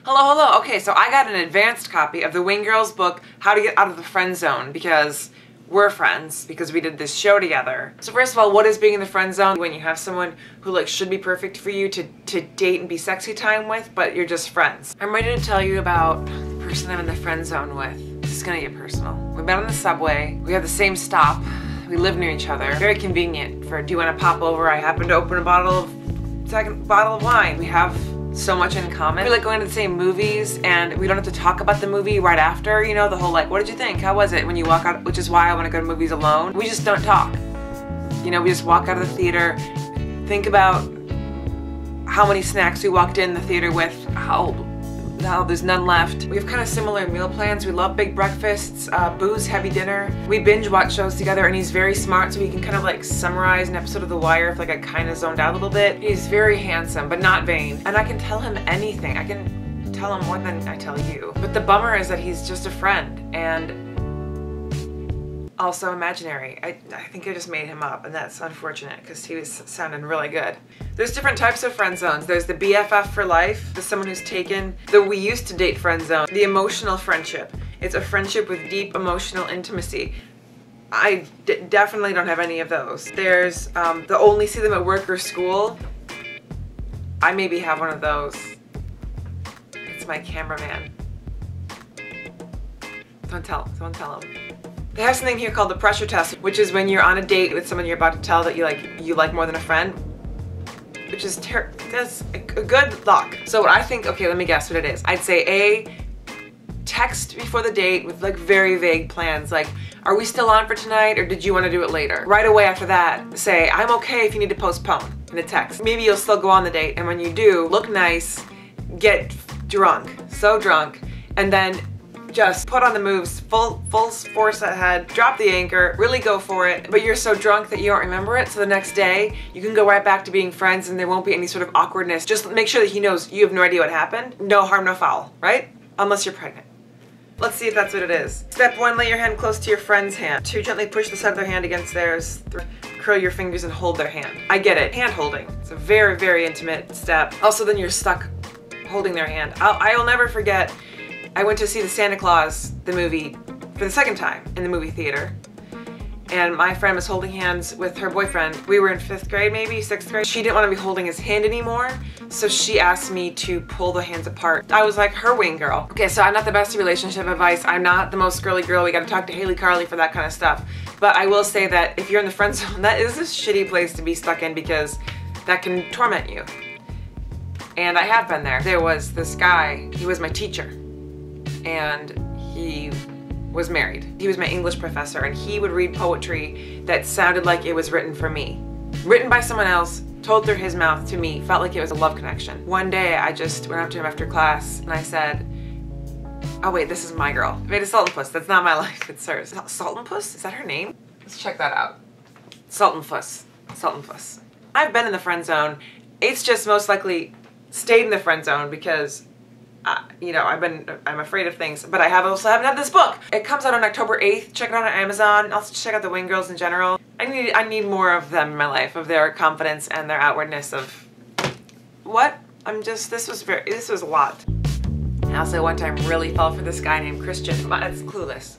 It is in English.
Hello, hello. Okay, so I got an advanced copy of the Wing Girls book, How to Get Out of the Friend Zone, because we're friends, because we did this show together. So first of all, what is being in the friend zone? When you have someone who like should be perfect for you to date and be sexy time with, but you're just friends. I'm ready to tell you about the person I'm in the friend zone with. This is gonna get personal. We met on the subway. We have the same stop. We live near each other. Very convenient for, do you want to pop over? I happen to open a second bottle of wine. We have so much in common. We like going to the same movies, and we don't have to talk about the movie right after, you know, the whole like, what did you think? How was it? When you walk out, which is why I want to go to movies alone. We just don't talk. You know, we just walk out of the theater, think about how many snacks we walked in the theater with, how there's none left. We have kind of similar meal plans. We love big breakfasts, booze, heavy dinner. We binge watch shows together, and he's very smart, so he can kind of like summarize an episode of The Wire if like I kind of zoned out a little bit. He's very handsome, but not vain. And I can tell him anything. I can tell him more than I tell you. But the bummer is that he's just a friend, and also imaginary. I think I just made him up, and that's unfortunate because he was sounding really good. There's different types of friend zones. There's the BFF for life, the someone who's taken the we used to date friend zone. The emotional friendship. It's a friendship with deep emotional intimacy. I definitely don't have any of those. There's the only see them at work or school. I maybe have one of those. It's my cameraman. Don't tell him. They have something here called the pressure test, which is when you're on a date with someone you're about to tell that you like more than a friend, which is that's a good luck. So what I think, okay, let me guess what it is. I'd say A, text before the date with like very vague plans, like, are we still on for tonight, or did you want to do it later? Right away after that, say, I'm okay if you need to postpone in a text. Maybe you'll still go on the date, and when you do, look nice, get drunk, so drunk, and then just put on the moves, full force ahead, drop the anchor, really go for it, but you're so drunk that you don't remember it, so the next day you can go right back to being friends and there won't be any sort of awkwardness. Just make sure that he knows you have no idea what happened. No harm, no foul, right? Unless you're pregnant. Let's see if that's what it is. Step 1, lay your hand close to your friend's hand. 2, gently push the side of their hand against theirs. 3, curl your fingers and hold their hand. I get it, hand holding. It's a very, very intimate step. Also, then you're stuck holding their hand. I'll never forget, I went to see the Santa Claus, the movie, for the second time in the movie theater. And my friend was holding hands with her boyfriend. We were in 5th grade, maybe 6th grade. She didn't want to be holding his hand anymore, so she asked me to pull the hands apart. I was like her wing girl. Okay, so I'm not the best at relationship advice. I'm not the most girly girl. We gotta talk to Haley Carly for that kind of stuff. But I will say that if you're in the friend zone, that is a shitty place to be stuck in because that can torment you. And I have been there. There was this guy, he was my teacher, and he was married. He was my English professor, and he would read poetry that sounded like it was written for me. Written by someone else, told through his mouth to me, felt like it was a love connection. One day I just went up to him after class and I said, oh wait, this is my girl. I made a Salt and Puss, that's not my life, it's hers. Salt and Puss, is that her name? Let's check that out. Salt and Puss, Salt and Puss. I've been in the friend zone. It's just most likely stayed in the friend zone because you know, I'm afraid of things, but I also haven't had this book. It comes out on October 8th. Check it out on Amazon. Also check out the Wing Girls in general. I need more of them in my life, of their confidence and their outwardness of what? This was a lot. I also one time really fell for this guy named Christian. It's Clueless.